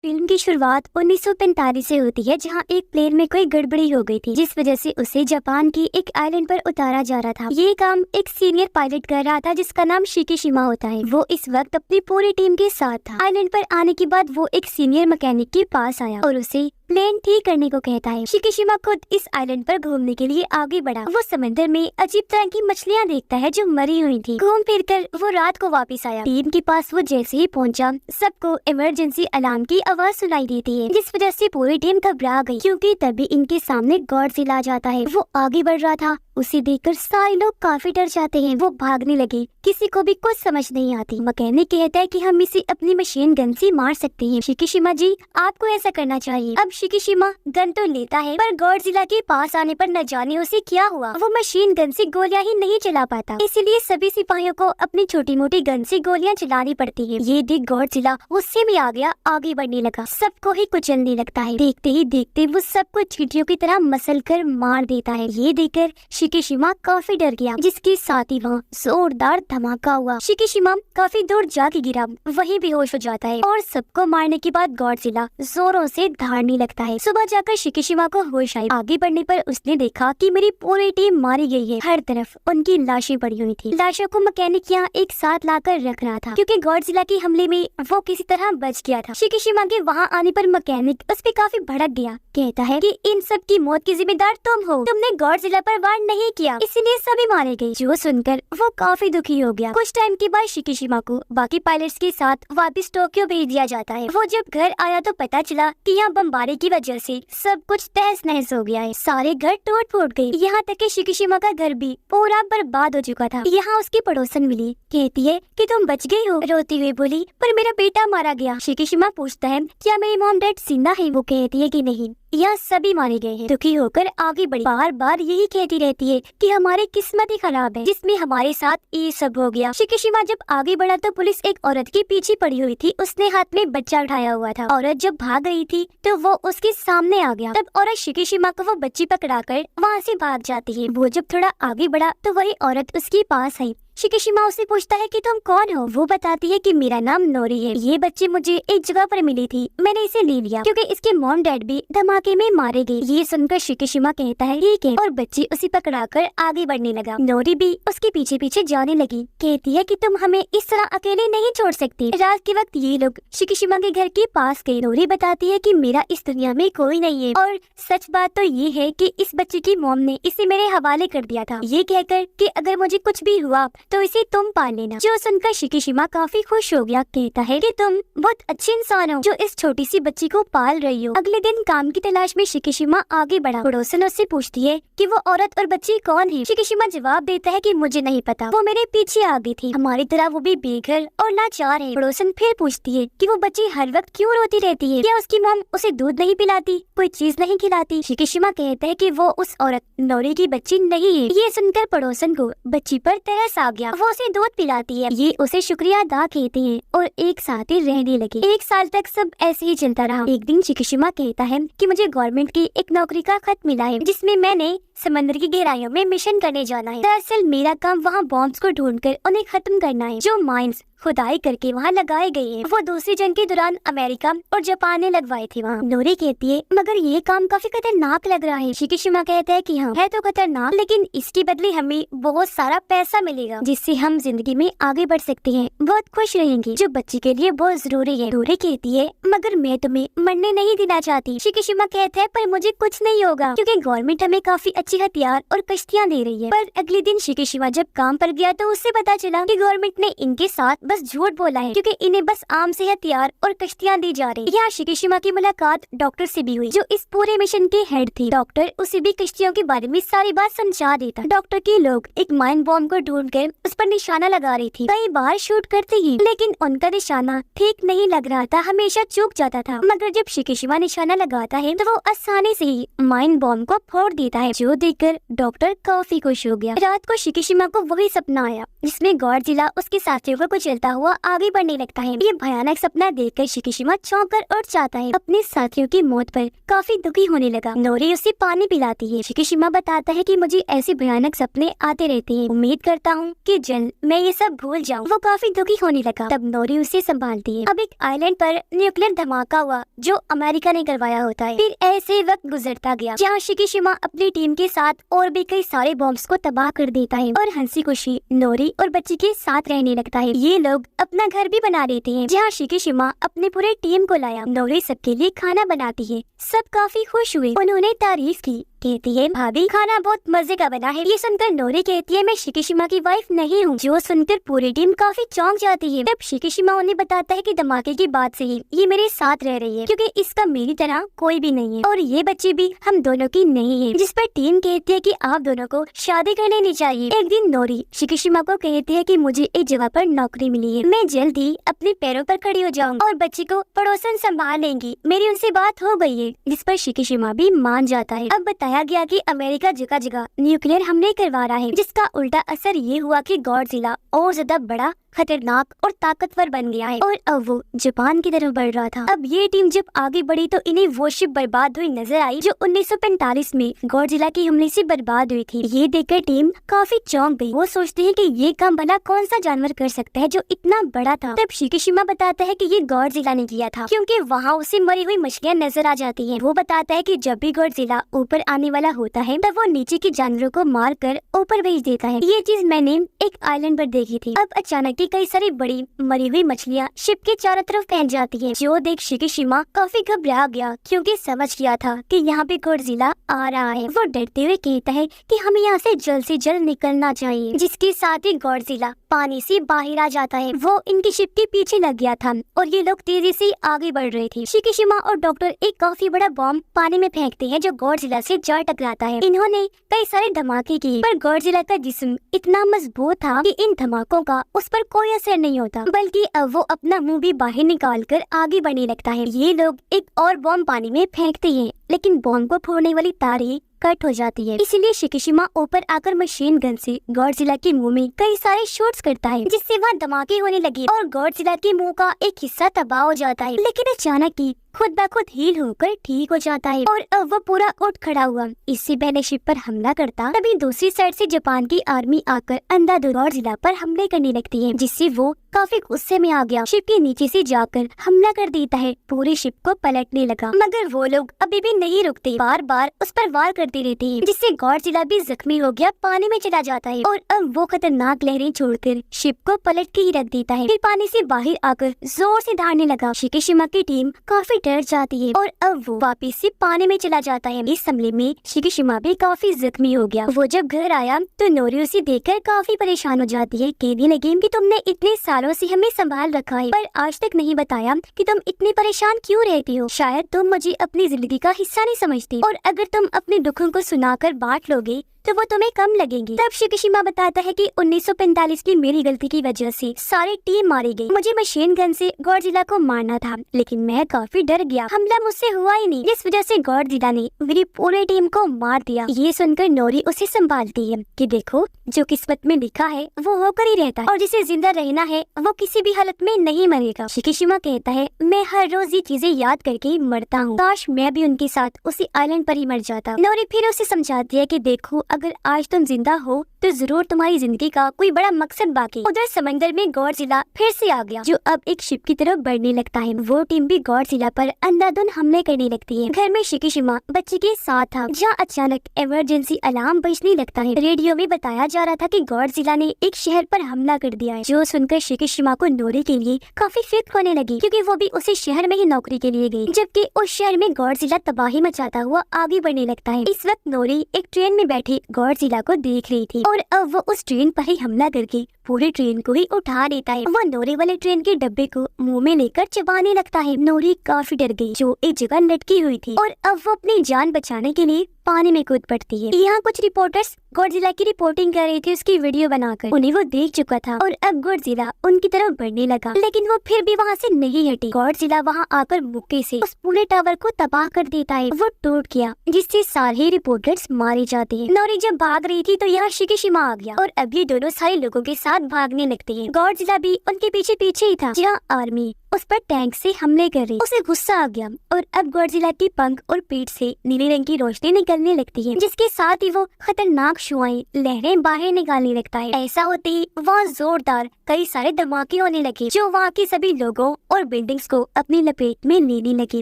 Film की शुरुआत 1945 से होती है, जहां एक प्लेन में कोई गड़बड़ी हो गई थी, जिस वजह से उसे जापान की एक आइलैंड पर उतारा जा रहा था। ये काम एक सीनियर पायलट कर रहा था, जिसका नाम शिकीशिमा होता है। वो इस वक्त अपनी पूरी टीम के साथ था। आइलैंड पर आने के बाद वो एक सीनियर मैकेनिक के पास आया और उसे प्लेन ठीक करने को कहता है। शिकीशिमा खुद इस आइलैंड पर घूमने के लिए आगे बढ़ा। वो समंदर में अजीब तरह की मछलियाँ देखता है जो मरी हुई थी। घूम फिर कर वो रात को वापस आया। टीम के पास वो जैसे ही पहुंचा, सबको इमरजेंसी अलार्म की आवाज सुनाई देती है, जिस वजह से पूरी टीम घबरा गई, क्योंकि तभी इनके सामने गॉडजिला आ जाता है। वो आगे बढ़ रहा था, उसे देखकर सारे लोग काफी डर जाते हैं। वो भागने लगे, किसी को भी कुछ समझ नहीं आती। मैकेनिक कहता है कि हम इसे अपनी मशीन गन से मार सकते हैं। शिकीशिमा जी, आपको ऐसा करना चाहिए। अब शिकीशिमा गन तो लेता है, पर गॉडजिला के पास आने पर न जाने उसे क्या हुआ। वो मशीन गन से गोलियां ही नहीं चला पाता, इसीलिए सभी सिपाहियों को अपनी छोटी मोटी गन से गोलियां चलानी पड़ती है। ये देख गॉडजिला उससे भी आ गया, आगे बढ़ने लगा, सबको ही कुचलने लगता है। देखते ही देखते वो सबको चींटियों की तरह मसल कर मार देता है। ये देखकर शिकीशिमा काफी डर गया, जिसके साथ ही वहाँ जोरदार धमाका हुआ। शिकीशिमा काफी दूर जाके गिरा, वहीं बेहोश हो जाता है और सबको मारने के बाद गॉडजिला जोरों से दहाड़ने लगता है। सुबह जाकर शिकीशिमा को होश आई। आगे बढ़ने पर उसने देखा कि मेरी पूरी टीम मारी गई है। हर तरफ उनकी लाशें पड़ी हुई थी। लाशों को मैकेनिक यहाँ एक साथ लाकर रख रहा था, क्योंकि गॉडजिला के हमले में वो किसी तरह बच गया था। शिकीशिमा के वहाँ आने पर मैकेनिक उस पे काफी भड़क गया। कहता है कि इन सब की मौत की जिम्मेदार तुम हो, तुमने गॉडजिला पर वार नहीं किया, इसीलिए सभी मारे गए। जो सुनकर वो काफी दुखी हो गया। कुछ टाइम के बाद शिकीशिमा को बाकी पायलट्स के साथ वापस टोक्यो भेज दिया जाता है। वो जब घर आया तो पता चला कि यहाँ बमबारी की वजह से सब कुछ तहस नहस हो गया है। सारे घर टूट फूट गए, यहाँ तक कि शिकीशिमा का घर भी पूरा बर्बाद हो चुका था। यहाँ उसकी पड़ोसन मिली, कहती है कि तुम बच गई हो। रोती हुई बोली, पर मेरा बेटा मारा गया। शिकीशिमा पूछता है, क्या मेरी मॉम डैड जिंदा है? वो कहती है कि नहीं, यहाँ सभी मारे गए हैं। दुखी होकर आगे बढ़ी, बार बार यही कहती रहती है कि हमारी किस्मत ही खराब है, जिसमें हमारे साथ ये सब हो गया। शिकीशिमा जब आगे बढ़ा तो पुलिस एक औरत के पीछे पड़ी हुई थी। उसने हाथ में बच्चा उठाया हुआ था। औरत जब भाग गई थी तो वो उसके सामने आ गया। तब औरत शिकीशिमा को वो बच्ची पकड़ाकर वहाँ से भाग जाती है। वो जब थोड़ा आगे बढ़ा तो वही औरत उसके पास आई। शिकीशिमा उसे पूछता है कि तुम कौन हो? वो बताती है कि मेरा नाम नोरी है। ये बच्ची मुझे एक जगह पर मिली थी, मैंने इसे ले लिया क्योंकि इसके मॉम डैड भी धमाके में मारे गए। ये सुनकर शिकीशिमा कहता है ठीक है, और बच्ची उसे पकड़ाकर आगे बढ़ने लगा। नोरी भी उसके पीछे पीछे जाने लगी। कहती है कि तुम हमें इस तरह अकेले नहीं छोड़ सकती। रात के वक्त ये लोग शिकीशिमा के घर के पास गए। नोरी बताती है कि मेरा इस दुनिया में कोई नहीं है, और सच बात तो ये है कि इस बच्चे की मॉम ने इसे मेरे हवाले कर दिया था, ये कहकर कि अगर मुझे कुछ भी हुआ तो इसे तुम पाल लेना। जो सुनकर शिकीशिमा काफी खुश हो गया। कहता है कि तुम बहुत अच्छे इंसान हो जो इस छोटी सी बच्ची को पाल रही हो। अगले दिन काम की तलाश में शिकीशिमा आगे बढ़ा। पड़ोसन उससे पूछती है कि वो औरत और बच्ची कौन है? शिकीशिमा जवाब देता है कि मुझे नहीं पता, वो मेरे पीछे आ गई थी। हमारी तरह वो भी बेघर और लाचार है। पड़ोसन फिर पूछती है कि वो बच्ची हर वक्त क्यों रोती रहती है? क्या उसकी मॉम उसे दूध नहीं पिलाती, कोई चीज नहीं खिलाती? शिकीशिमा कहता है कि वो उस औरत नोरी की बच्ची नहीं है। ये सुनकर पड़ोसन को बच्ची पर तरस आ गया। वो उसे दूध पिलाती है। ये उसे शुक्रिया अदा कहते हैं और एक साथ ही रहने लगे। 1 साल तक सब ऐसे ही चलता रहा। एक दिन शिकीशिमा कहता है कि मुझे गवर्नमेंट की एक नौकरी का खत मिला है, जिसमें मैंने समंदर की गहराइयों में मिशन करने जाना है। दरअसल मेरा काम वहाँ बॉम्ब्स को ढूंढकर उन्हें खत्म करना है, जो माइंस खुदाई करके वहाँ लगाए गए हैं। वो दूसरी जंग के दौरान अमेरिका और जापान ने लगवाए थे वहाँ। नोरी कहती है मगर ये काम काफी खतरनाक लग रहा है। शिकीशिमा कहता है कि हाँ है तो खतरनाक, लेकिन इसके बदले हमें बहुत सारा पैसा मिलेगा, जिससे हम जिंदगी में आगे बढ़ सकते हैं, बहुत खुश रहेंगे, जो बच्ची के लिए बहुत जरूरी है। नोरी कहती है मगर मैं तुम्हें मरने नहीं देना चाहती। शिकीशिमा कहता है पर मुझे कुछ नहीं होगा, क्योंकि गवर्नमेंट हमें काफी अच्छे हथियार और कश्तियाँ दे रही है। पर अगले दिन शिकीशिमा जब काम पर गया तो उससे पता चला कि गवर्नमेंट ने इनके साथ बस झूठ बोला है, क्योंकि इन्हें बस आम से हथियार और कश्तियाँ दी जा रही। यहाँ शिकीशिमा की मुलाकात डॉक्टर से भी हुई, जो इस पूरे मिशन के हेड थी। डॉक्टर उसे भी कश्तियों के बारे में सारी बात समझा देता। डॉक्टर के लोग एक माइन बॉम्ब को ढूंढकर उस पर निशाना लगा रही थी। कई बार शूट करते ही, लेकिन उनका निशाना ठीक नहीं लग रहा था, हमेशा चूक जाता था। मगर जब शिकीशिमा निशाना लगाता है तो वो आसानी से ही माइन बॉम्ब को फोड़ देता है। जो जो देखकर डॉक्टर काफी खुश हो गया। रात को शिकीशिमा को वही सपना आया जिसमें गॉडजिला उसके साथियों को कुचलता हुआ आगे बढ़ने लगता है। ये भयानक सपना देखकर शिकीशिमा चौंक कर उठ जाता है। अपने साथियों की मौत पर काफी दुखी होने लगा। नोरी उसे पानी पिलाती है। शिकीशिमा बताता है कि मुझे ऐसे भयानक सपने आते रहते हैं, उम्मीद करता हूँ कि जल्द मैं ये सब भूल जाऊँ। वो काफी दुखी होने लगा। तब नोरी उसे संभालती है। अब एक आइलैंड पर न्यूक्लियर धमाका हुआ जो अमेरिका ने करवाया होता है। फिर ऐसे वक्त गुजरता गया जहाँ शिकीशिमा अपनी टीम के साथ और भी कई सारे बॉम्ब्स को तबाह कर देता है और हंसी खुशी नोरी और बच्ची के साथ रहने लगता है। ये लोग अपना घर भी बना लेते हैं जहाँ शिकीशिमा अपने पूरे टीम को लाया। नोरी सबके लिए खाना बनाती है। सब काफी खुश हुए। उन्होंने तारीफ की। कहती है, भाभी खाना बहुत मजे का बना है। ये सुनकर नोरी कहती है, मैं शिकीशिमा की वाइफ नहीं हूँ। जो सुनकर पूरी टीम काफी चौंक जाती है। तब शिकीशिमा उन्हें बताता है कि धमाके की बात से ही ये मेरे साथ रह रही है क्योंकि इसका मेरी तरह कोई भी नहीं है और ये बच्ची भी हम दोनों की नहीं है। जिस पर टीम कहती है कि आप दोनों को शादी कर लेनी चाहिए। एक दिन नोरी शिकीशिमा को कहती है कि मुझे एक जगह पर नौकरी मिली है, मैं जल्द ही अपने पैरों पर खड़ी हो जाऊंगी और बच्ची को पड़ोसन संभाल लेंगी। मेरी उनसे बात हो गई है। जिस पर शिकीशिमा भी मान जाता है। अब बताया गया कि अमेरिका जगह जगह न्यूक्लियर हमले करवा रहा है जिसका उल्टा असर ये हुआ कि गॉडजिला और ज्यादा बड़ा, खतरनाक और ताकतवर बन गया है और अब वो जापान की तरफ बढ़ रहा था। अब ये टीम जब आगे बढ़ी तो इन्हें वो शिप बर्बाद हुई नजर आई जो 1945 में गॉडजिला के हमले से बर्बाद हुई थी। ये देखकर टीम काफी चौंक गई। वो सोचते हैं कि ये काम भला कौन सा जानवर कर सकता है जो इतना बड़ा था। तब शिकीशिमा बताता है कि ये गॉडजिला ने किया था क्योंकि वहाँ उसे मरी हुई मछलियाँ नजर आ जाती है। वो बताता है कि जब भी गॉडजिला ऊपर आने वाला होता है तब वो नीचे के जानवरों को मार कर ऊपर भेज देता है। ये चीज मैंने एक आइलैंड पर देखी थी। अब अचानक कई सारी बड़ी मरी हुई मछलियाँ शिप के चारों तरफ फैल जाती हैं। जो देख शिकीशिमा काफी घबरा गया क्योंकि समझ गया था कि यहाँ पे गॉडजिला आ रहा है। वो डरते हुए कहता है कि हमें यहाँ से जल्द निकलना चाहिए। जिसके साथ ही गॉडजिला पानी से बाहर आ जाता है। वो इनकी शिप के पीछे लग गया था और ये लोग तेजी से आगे बढ़ रहे थे। शिकीशिमा और डॉक्टर एक काफी बड़ा बॉम्ब पानी में फेंकते हैं जो गॉडजिला से जा टकराता है। इन्होंने कई सारे धमाके किए पर गॉडजिला का जिस्म इतना मजबूत था कि इन धमाकों का उस पर कोई असर नहीं होता, बल्कि अब वो अपना मुंह भी बाहर निकाल कर आगे बढ़ने लगता है। ये लोग एक और बॉम्ब पानी में फेंकते हैं लेकिन बॉम्ब को फोड़ने वाली तारें कट हो जाती है। इसीलिए शिकीशिमा ऊपर आकर मशीन गन से गॉडजिला के मुंह में कई सारे शॉट्स करता है जिससे वहाँ धमाके होने लगे और गॉडजिला के मुंह का एक हिस्सा तबाह हो जाता है। लेकिन अचानक ही खुद ब खुद हील होकर ठीक हो जाता है और अब वो पूरा उठ खड़ा हुआ। इससे पहले शिप पर हमला करता तभी दूसरी साइड से जापान की आर्मी आकर अंधाधुंध गॉडजिला पर हमले करने लगती है जिससे वो काफी गुस्से में आ गया। शिप के नीचे से जाकर हमला कर देता है। पूरी शिप को पलटने लगा मगर वो लोग अभी भी नहीं रुकते, बार बार उस पर वार करते रहते हैं जिससे गॉडजिला भी जख्मी हो गया पानी में चला जाता है और अब वो खतरनाक लहरें छोड़कर शिप को पलट के ही रख देता है। फिर पानी से बाहर आकर जोर से दहाड़ने लगा। शिकीशिमा की टीम काफी डर जाती है और अब वो वापस से पानी में चला जाता है। इस हमले में शिकीशिमा भी काफी जख्मी हो गया। वो जब घर आया तो नोरी उसे देखकर काफी परेशान हो जाती है। कहने लगी कि तुमने इतने सालों से हमें संभाल रखा है पर आज तक नहीं बताया कि तुम इतनी परेशान क्यों रहती हो। शायद तुम मुझे अपनी जिंदगी का हिस्सा नहीं समझती और अगर तुम अपने दुखों को सुनाकर बांट लोगे तो वो तुम्हें कम लगेंगी। तब शिकीशिमा बताता है कि 1945 की मेरी गलती की वजह से सारी टीम मारी गई। मुझे मशीन गन से गॉडजिला को मारना था लेकिन मैं काफी डर गया। हमला मुझसे हुआ ही नहीं जिस वजह से गॉडजिला ने मेरी पूरी टीम को मार दिया। ये सुनकर नोरी उसे संभालती है कि देखो जो किस्मत में लिखा है वो होकर ही रहता है और जिसे जिंदा रहना है वो किसी भी हालत में नहीं मरेगा। शिकीशिमा कहता है मैं हर रोज ये चीजें याद करके मरता हूँ। काश मैं भी उनके साथ उसी आइलैंड पर ही मर जाता। नोरी फिर उसे समझाती है कि देखो अगर आज तुम जिंदा हो तो जरूर तुम्हारी जिंदगी का कोई बड़ा मकसद बाकी। उधर समंदर में गॉडजिला फिर से आ गया जो अब एक शिप की तरफ बढ़ने लगता है। वो टीम भी गॉडजिला पर अंधाधुंध हमले करने लगती है। घर में शिकीशिमा बच्चे के साथ था जहाँ अचानक इमरजेंसी अलार्म बजने लगता है। रेडियो में बताया जा रहा था कि गॉडजिला ने एक शहर पर हमला कर दिया है। जो सुनकर शिकीशिमा को नोरी के लिए काफी फिक्र होने लगी क्योंकि वो भी उसी शहर में ही नौकरी के लिए गई जबकि उस शहर में गॉडजिला तबाही मचाता हुआ आगे बढ़ने लगता है। इस वक्त नोरी एक ट्रेन में बैठी गॉडजिला को देख रही थी और अब वो उस ट्रेन पर ही हमला करके पूरी ट्रेन को ही उठा लेता है। वो नोरी वाले ट्रेन के डब्बे को मुंह में लेकर चबाने लगता है। नोरी काफी डर गई जो एक जगह लटकी हुई थी और अब वो अपनी जान बचाने के लिए पानी में कूद पड़ती है। यहाँ कुछ रिपोर्टर्स गॉडजिला की रिपोर्टिंग कर रही थी उसकी वीडियो बनाकर। उन्हें वो देख चुका था और अब गॉडजिला उनकी तरफ बढ़ने लगा, लेकिन वो फिर भी वहाँ से नहीं हटी। गॉडजिला वहाँ आकर मुक्के से उस पूरे टावर को तबाह कर देता है। वो टूट गया, जिससे सारे रिपोर्टर्स मारे जाते हैं। नोरी जब भाग रही थी तो यहाँ शिकीशिमा आ गया और अब ये दोनों सारे लोगों के साथ भागने लगते हैं। गॉडजिला भी उनके पीछे पीछे ही था, जहाँ आर्मी उस पर टैंक से हमले कर रही। उसे गुस्सा आ गया और अब गॉडजिला की पंख और पीठ से नीले रंग की रोशनी निकलने लगती है, जिसके साथ ही वो खतरनाक शुआएं लहरें बाहर निकालने लगता है। ऐसा होते ही वहाँ जोरदार कई सारे धमाके होने लगे, जो वहाँ के सभी लोगों और बिल्डिंग्स को अपनी लपेट में लेने लगे।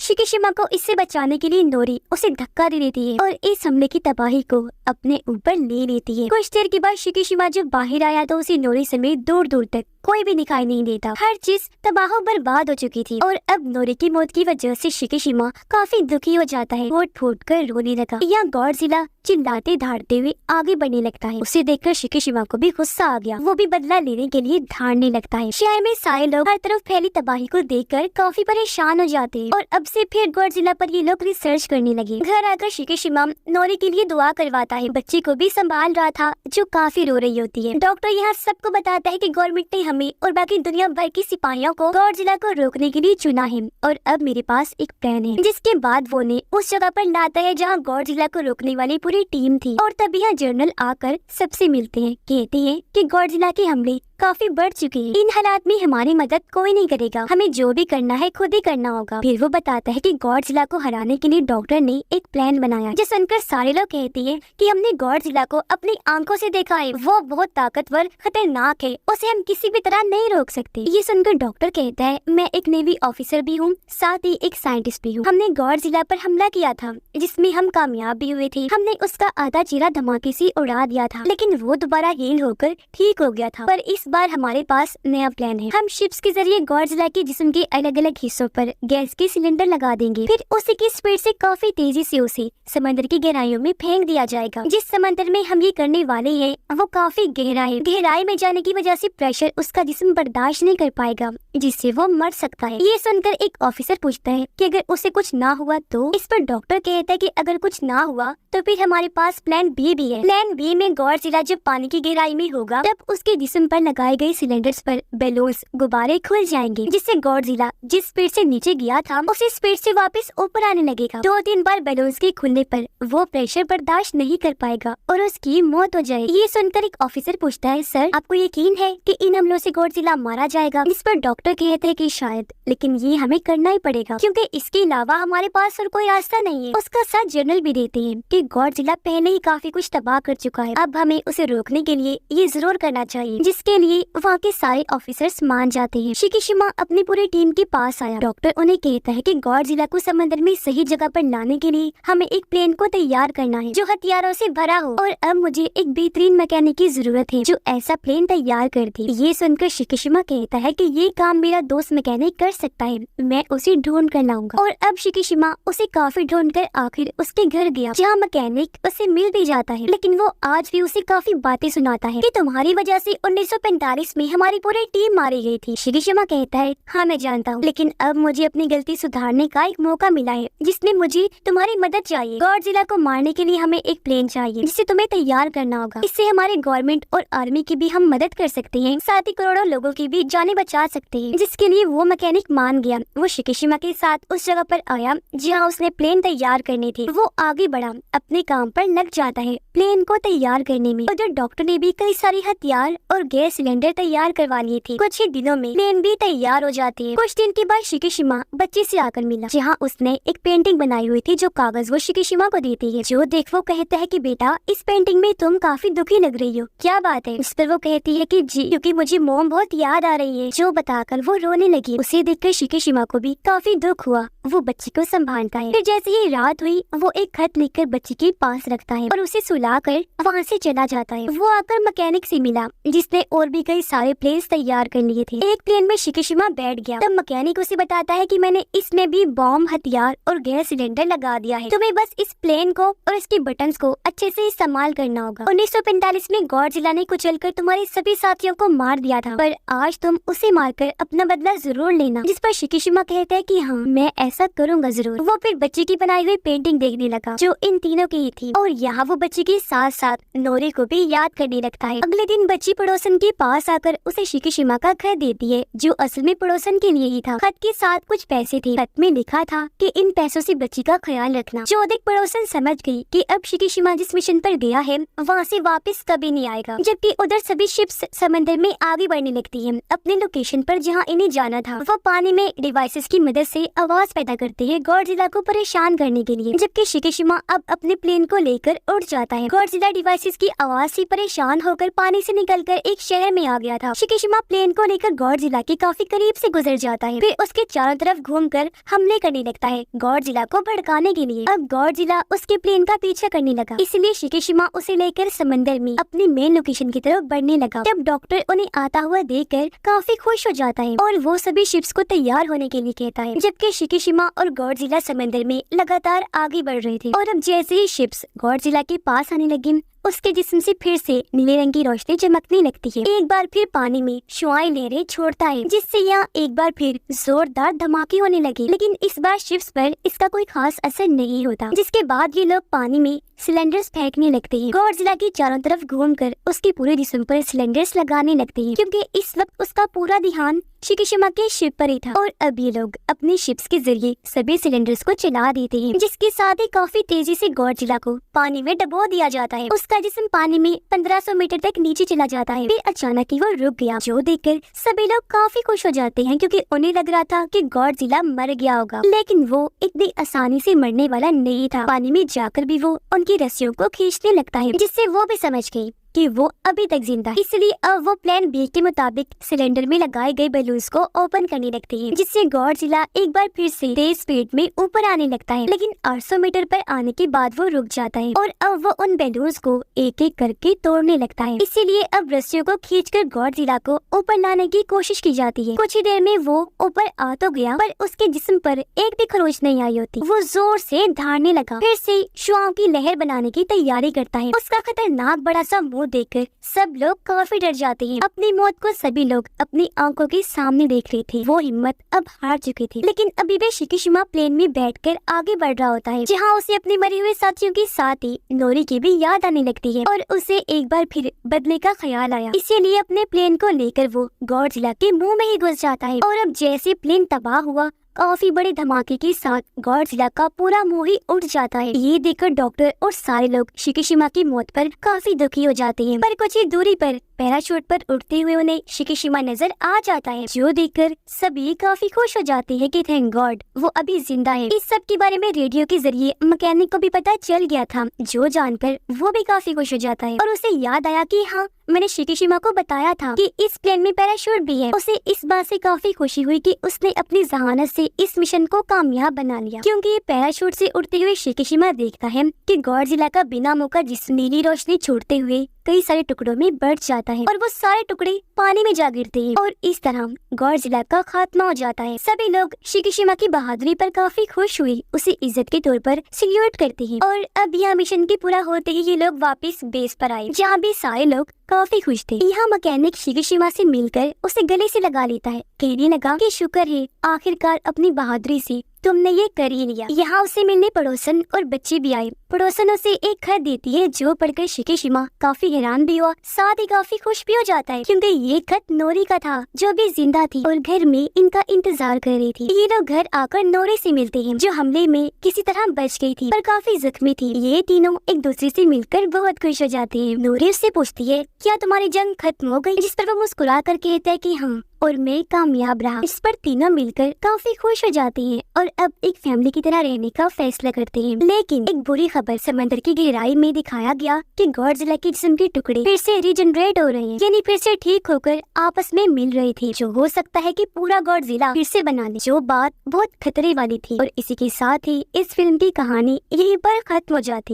शिकीशिमा को इससे बचाने के लिए नोरी उसे धक्का दे देती है और इस हमले की तबाही को अपने ऊपर ले लेती है। कुछ देर के बाद शिकीशिमा जब बाहर आया तो उसे नोरी समेत दूर दूर तक कोई भी दिखाई नहीं देता। हर चीज तबाह बर्बाद हो चुकी थी और अब नोरी की मौत की वजह से शिकीशिमा काफी दुखी हो जाता है। फूट फूट कर रोने लगा। यहाँ गॉडजिला चिल्लाते धाड़ते हुए आगे बढ़ने लगता है। उसे देखकर शिकीशिमा को भी गुस्सा आ गया। वो भी बदला लेने के लिए धाड़ने लगता है। शहर में सारे लोग हर तरफ फैली तबाही को देखकर काफी परेशान हो जाते हैं और अब से फिर गॉडजिला पर ये लोग रिसर्च करने लगे। घर आकर शिकीशिमा नोरी के लिए दुआ करवाता है। बच्चे को भी संभाल रहा था, जो काफी रो रही होती है। डॉक्टर यहाँ सबको बताता है कि गवर्नमेंट ने हमें और बाकी दुनिया भर की सिपाहियों को गॉडजिला को रोकने के लिए चुना है और अब मेरे पास एक प्लान है। जिसके बाद वो ने उस जगह पर लाता है जहाँ गॉडजिला को रोकने वाली पूरी टीम थी और तब यहाँ जर्नल आकर सबसे मिलते हैं। कहते हैं कि गॉडजिला के हमले काफी बढ़ चुके हैं। इन हालात में हमारी मदद कोई नहीं करेगा, हमें जो भी करना है खुद ही करना होगा। फिर वो बताता है कि गॉडजिला को हराने के लिए डॉक्टर ने एक प्लान बनाया, जो सुनकर सारे लोग कहते हैं कि हमने गॉडजिला को अपनी आंखों से देखा है, वो बहुत ताकतवर खतरनाक है, उसे हम किसी भी तरह नहीं रोक सकते। ये सुनकर डॉक्टर कहता है, मैं एक नेवी ऑफिसर भी हूँ, साथ ही एक साइंटिस्ट भी हूँ। हमने गॉडजिला पर हमला किया था, जिसमें हम कामयाब भी हुए थे। हमने उसका आधा चेहरा धमाके से उड़ा दिया था, लेकिन वो दोबारा हील होकर ठीक हो गया था। पर इस बार हमारे पास नया प्लान है। हम शिप्स के जरिए गॉडजिला के जिस्म के अलग अलग हिस्सों पर गैस के सिलेंडर लगा देंगे, फिर उसी की स्पीड से काफी तेजी से उसे समंदर की गहराइयों में फेंक दिया जाएगा। जिस समंदर में हम ये करने वाले हैं वो काफी गहरा है। गहराई में जाने की वजह से प्रेशर उसका जिस्म बर्दाश्त नहीं कर पाएगा, जिससे वो मर सकता है। ये सुनकर एक ऑफिसर पूछता है कि अगर उसे कुछ ना हुआ तो? इस पर डॉक्टर कहता है कि अगर कुछ ना हुआ तो फिर हमारे पास प्लान बी भी है। प्लान बी में गॉडजिला जब पानी की गहराई में होगा तब उसके जिस्म पर लगाए गए सिलेंडर्स पर बैलून्स गुब्बारे खुल जाएंगे, जिससे गॉडजिला जिस स्पीड से नीचे गया था उसी स्पीड से वापस ऊपर आने लगेगा। 2-3 बार बैलून्स के खुलने पर वो प्रेशर बर्दाश्त नहीं कर पाएगा और उसकी मौत हो जाएगी। ये सुनकर एक ऑफिसर पूछता है, सर आपको यकीन है कि इन हमलों से गॉडजिला मारा जाएगा? इस पर डॉक्टर कहते हैं कि शायद, लेकिन ये हमें करना ही पड़ेगा क्योंकि इसके अलावा हमारे पास और कोई रास्ता नहीं है। उसका साथ जर्नल भी देते हैं कि गॉडजिला पहले ही काफी कुछ तबाह कर चुका है, अब हमें उसे रोकने के लिए ये जरूर करना चाहिए, जिसके लिए वहाँ के सारे ऑफिसर्स मान जाते हैं। शिकीशिमा अपनी पूरी टीम के पास आया। डॉक्टर उन्हें कहता है कि गॉडजिला को समंदर में सही जगह पर लाने के लिए हमें एक प्लेन को तैयार करना है जो हथियारों से भरा हो, और अब मुझे एक बेहतरीन मैकेनिक की जरूरत है जो ऐसा प्लेन तैयार कर दे। ये सुनकर शिकीशिमा कहता है कि ये काम मेरा दोस्त मैकेनिक कर सकता है, मैं उसे ढूंढ कर लाऊंगा। और अब शिकीशिमा उसे काफी ढूंढ कर आखिर उसके घर गया, जहाँ मैकेनिक उसे मिल भी जाता है, लेकिन वो आज भी उसे काफी बातें सुनाता है कि तुम्हारी वजह से 1945 में हमारी पूरी टीम मारी गई थी। शिकीशिमा कहता है, हाँ मैं जानता हूँ, लेकिन अब मुझे अपनी गलती सुधारने का एक मौका मिला है जिसमें मुझे तुम्हारी मदद चाहिए। गॉडजिला को मारने के लिए हमें एक प्लेन चाहिए जिसे तुम्हें तैयार करना होगा। इससे हमारे गवर्नमेंट और आर्मी की भी हम मदद कर सकते हैं, साथ ही करोड़ों लोगों की भी जानें बचा सकते हैं। जिसके लिए वो मैकेनिक मान गया। वो शिकीशिमा के साथ उस जगह पर आया जहाँ उसने प्लेन तैयार करने थे। वो आगे बढ़ा, अपने काम पर लग जाता है प्लेन को तैयार करने में। उधर डॉक्टर ने भी कई सारे हथियार और गैस सिलेंडर तैयार करवा लिए थे। कुछ ही दिनों में प्लेन भी तैयार हो जाती है। कुछ दिन के बाद शिकीशिमा बच्चे से आकर मिला, जहाँ उसने एक पेंटिंग बनाई हुई थी जो कागज वो शिकीशिमा को देती है। जो देख वो कहता है कि बेटा इस पेंटिंग में तुम काफी दुखी लग रही हो, क्या बात है? इस पर वो कहती है कि जी क्योंकि मुझे मोम बहुत याद आ रही है। जो बताकर वो रोने लगी। उसे देखकर शिकीशिमा को भी काफी दुख हुआ। वो बच्चे को संभालता है। फिर जैसे ही रात हुई वो एक खत लिखकर बच्चे के पास रखता है और उसे सुलाकर वहाँ से चला जाता है। वो आकर मैकेनिक से मिला जिसने और भी कई सारे प्लेन्स तैयार कर लिए थे। एक प्लेन में शिकीशिमा बैठ गया। तब मैकेनिक उसे बताता है कि मैंने इसमें भी बॉम्ब, हथियार और गैस सिलेंडर लगा दिया है, तुम्हें बस इस प्लेन को और इसके बटन्स को अच्छे से इस्तेमाल करना होगा। 1945 में गॉडजिला ने कुचलकर तुम्हारे सभी साथियों को मार दिया था, पर आज तुम उसे मारकर अपना बदला जरूर लेना। जिस पर शिकीशिमा कहता है कि हाँ मैं ऐसा करूंगा जरूर। वो फिर बच्चे की बनाई हुई पेंटिंग देखने लगा जो इन तीनों की ही थी, और यहाँ वो बच्चे के साथ साथ नोरी को भी याद करने लगता है। अगले दिन बच्ची पड़ोसन के पास आकर उसे शिकीशिमा का खत देती है, जो असल में पड़ोसन के लिए ही था। खत के साथ कुछ पैसे थे। खत में लिखा था कि इन पैसों से बच्ची का ख्याल रखना। जो अधिक पड़ोसन समझ गई कि अब शिकीशिमा जिस मिशन पर गया है वहाँ से वापस कभी नहीं आएगा। जबकि उधर सभी शिप्स समंदर में आगे बढ़ने लगती है अपने लोकेशन पर जहाँ इन्हें जाना था। वो पानी में डिवाइसेस की मदद से आवाज पैदा करते हैं गॉडजिला को परेशान करने के लिए, जबकि शिकीशिमा अब अपने प्लेन को लेकर उड़ जाता है। गॉडजिला डिवाइसेस की आवाज से परेशान होकर पानी से निकलकर एक शहर में आ गया था। शिकीशिमा प्लेन को लेकर गॉडजिला के काफी करीब से गुजर जाता है, फिर उसके चारों तरफ घूमकर हमले करने लगता है गॉडजिला को भड़काने के लिए। अब गॉडजिला उसके प्लेन का पीछा करने लगा, इसलिए शिकीशिमा उसे लेकर समंदर में अपनी मेन लोकेशन की तरफ बढ़ने लगा। तब डॉक्टर उन्हें आता हुआ देखकर काफी खुश हो जाता है और वो सभी शिप्स को तैयार होने के लिए कहता है, जबकि शिकीशिमा और गॉडजिला समंदर में लगातार आगे बढ़ रहे थे। और अब जैसे ही शिप्स गॉडजिला के पास आने लगी, उसके जिस्म से फिर से नीले रंग की रोशनी चमकने लगती है। एक बार फिर पानी में शुआएं लहरें छोड़ता है, जिससे यहाँ एक बार फिर जोरदार धमाके होने लगे, लेकिन इस बार शिप्स पर इसका कोई खास असर नहीं होता। जिसके बाद ये लोग पानी में सिलेंडर्स फेंकने लगते हैं। गॉडजिला के चारों तरफ घूमकर उसके पूरे जिस्म पर सिलेंडर्स लगाने लगते हैं, क्योंकि इस वक्त उसका पूरा ध्यान शिकीशिमा के शिप पर ही था। और अब ये लोग अपने शिप्स के जरिए सभी सिलेंडर्स को चला देते हैं, जिसके साथ ही काफी तेजी से गॉडजिला को पानी में डबो दिया जाता है। उसका जिस्म पानी में 1500 मीटर तक नीचे चला जाता है। फिर अचानक ही वो रुक गया, जो देखकर सभी लोग काफी खुश हो जाते हैं, क्योंकि उन्हें लग रहा था कि गॉडजिला मर गया होगा, लेकिन वो इतनी आसानी से मरने वाला नहीं था। पानी में जाकर भी वो उनकी रस्सियों को खींचने लगता है, जिससे वो भी समझ गई कि वो अभी तक जिंदा है। इसलिए अब वो प्लान बी के मुताबिक सिलेंडर में लगाए गए बैलून्स को ओपन करने लगते हैं, जिससे गॉडजिला एक बार फिर से तेज स्पीड में ऊपर आने लगता है। लेकिन 800 मीटर पर आने के बाद वो रुक जाता है और अब वो उन बैलून्स को एक एक करके तोड़ने लगता है। इसीलिए अब रस्सियों को खींचकर गॉडजिला को ऊपर लाने की कोशिश की जाती है। कुछ ही देर में वो ऊपर आ तो गया, पर उसके जिस्म पर एक भी खरोच नहीं आई होती। वो जोर से धाड़ने लगा, फिर से शुआओं की लहर बनाने की तैयारी करता है। उसका खतरनाक बड़ा सा देखकर सब लोग काफी डर जाते हैं। अपनी मौत को सभी लोग अपनी आंखों के सामने देख रहे थे। वो हिम्मत अब हार चुके थे, लेकिन अभी भी शिकीशिमा प्लेन में बैठकर आगे बढ़ रहा होता है, जहां उसे अपने मरे हुए साथियों के साथ ही नोरी की भी याद आने लगती है और उसे एक बार फिर बदले का ख्याल आया। इसीलिए अपने प्लेन को लेकर वो गॉडजिला के मुंह में ही घुस जाता है। और अब जैसे प्लेन तबाह हुआ, काफी बड़े धमाके के साथ गॉडजिला का पूरा मुंह ही उड़ जाता है। ये देखकर डॉक्टर और सारे लोग शिकीशिमा की मौत पर काफी दुखी हो जाते हैं, पर कुछ ही दूरी पर पैराशूट पर उड़ते हुए उन्हें शिकीशिमा नजर आ जाता है, जो देखकर सभी काफी खुश हो जाते हैं कि थैंक गॉड वो अभी जिंदा है। इस सब के बारे में रेडियो के जरिए मैकेनिक को भी पता चल गया था, जो जानकर वो भी काफी खुश हो जाता है और उसे याद आया कि हाँ, मैंने शिकीशिमा को बताया था कि इस प्लेन में पैराशूट भी है। उसे इस बात से काफी खुशी हुई कि उसने अपनी जहानत से इस मिशन को कामयाब बना लिया, क्योंकि पैराशूट से उड़ते हुए शिकीशिमा देखता है कि गॉडजिला का बिना मुंह का जिस्म नीली रोशनी छोड़ते हुए कई सारे टुकड़ों में बढ़ जाता है और वो सारे टुकड़े पानी में जा गिरते हैं और इस तरह गॉडजिला का खात्मा हो जाता है। सभी लोग शिकीशिमा की बहादुरी पर काफी खुश हुए, उसे इज्जत के तौर पर सल्यूट करते हैं। और अब यह मिशन के पूरा होते ही ये लोग वापस बेस पर आए, जहाँ भी सारे लोग काफी खुश थे। यहाँ मैकेनिक शिकीशिमा से मिलकर उसे गले से लगा लेता है, कहने लगा कि शुक्र है आखिरकार अपनी बहादुरी से तुमने ये कर ही लिया। यहाँ उसे मिलने पड़ोसन और बच्चे भी आए। पड़ोसन उसे एक खत देती है, जो पढ़कर शिकीशिमा काफी हैरान भी हुआ, साथ ही काफी खुश भी हो जाता है, क्योंकि ये खत नोरी का था, जो भी जिंदा थी और घर में इनका इंतजार कर रही थी। ये लोग घर आकर नोरी से मिलते हैं, जो हमले में किसी तरह बच गई थी पर काफी जख्मी थी। ये तीनों एक दूसरे से मिलकर बहुत खुश हो जाते हैं। नोरी उससे पूछती है, क्या तुम्हारी जंग खत्म हो गई? जिस पर वो मुस्कुरा कर कहता है कि हाँ, और मैं कामयाब रहा। इस पर तीनों मिलकर काफी खुश हो जाते हैं और अब एक फैमिली की तरह रहने का फैसला करते हैं। लेकिन एक बुरी खबर समंदर की गहराई में दिखाया गया कि गॉडजिला के जिस्म के टुकड़े फिर से रीजनरेट हो रहे हैं, यानी फिर से ठीक होकर आपस में मिल रहे थे, जो हो सकता है कि पूरा गॉडजिला फिर से बना ले, जो बात बहुत खतरे वाली थी। और इसी के साथ ही इस फिल्म की कहानी यहीं पर खत्म हो जाती।